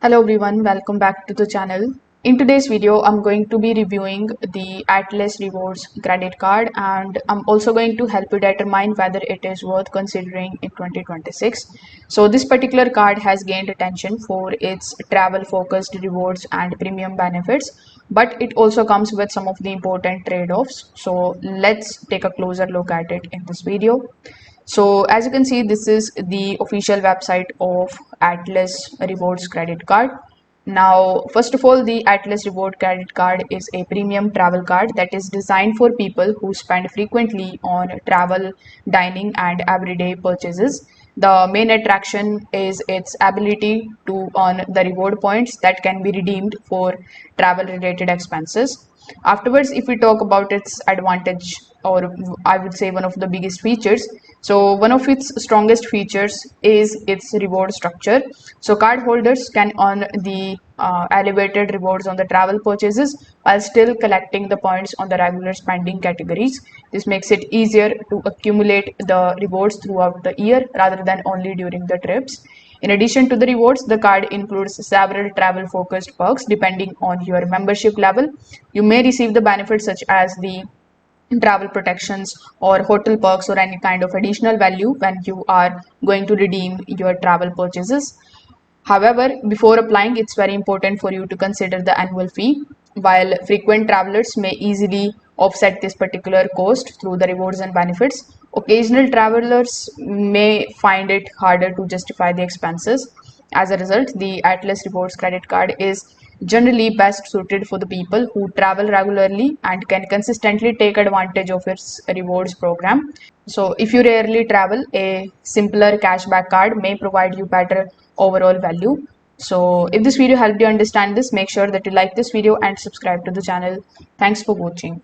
Hello everyone, welcome back to the channel. In today's video, I'm going to be reviewing the Atlas Rewards credit card, and I'm also going to help you determine whether it is worth considering in 2026. So this particular card has gained attention for its travel focused rewards and premium benefits, but it also comes with some of the important trade-offs. So let's take a closer look at it in this video. So as you can see, this is the official website of Atlas Rewards credit card. Now, first of all, the Atlas Reward credit card is a premium travel card that is designed for people who spend frequently on travel, dining, and everyday purchases. The main attraction is its ability to earn the reward points that can be redeemed for travel related expenses. Afterwards, if we talk about its advantage, or I would say one of the biggest features, so one of its strongest features is its reward structure. So card holders can earn the elevated rewards on the travel purchases while still collecting the points on the regular spending categories. This makes it easier to accumulate the rewards throughout the year rather than only during the trips. In addition to the rewards, the card includes several travel focused perks depending on your membership level. You may receive the benefits such as the travel protections or hotel perks or any kind of additional value when you are going to redeem your travel purchases. However, before applying, it's very important for you to consider the annual fee. While frequent travelers may easily offset this particular cost through the rewards and benefits, occasional travelers may find it harder to justify the expenses. As a result, the Atlas Rewards credit card is generally best suited for the people who travel regularly and can consistently take advantage of its rewards program. So if you rarely travel, a simpler cashback card may provide you better overall value. So if this video helped you understand this, make sure that you like this video and subscribe to the channel. Thanks for watching.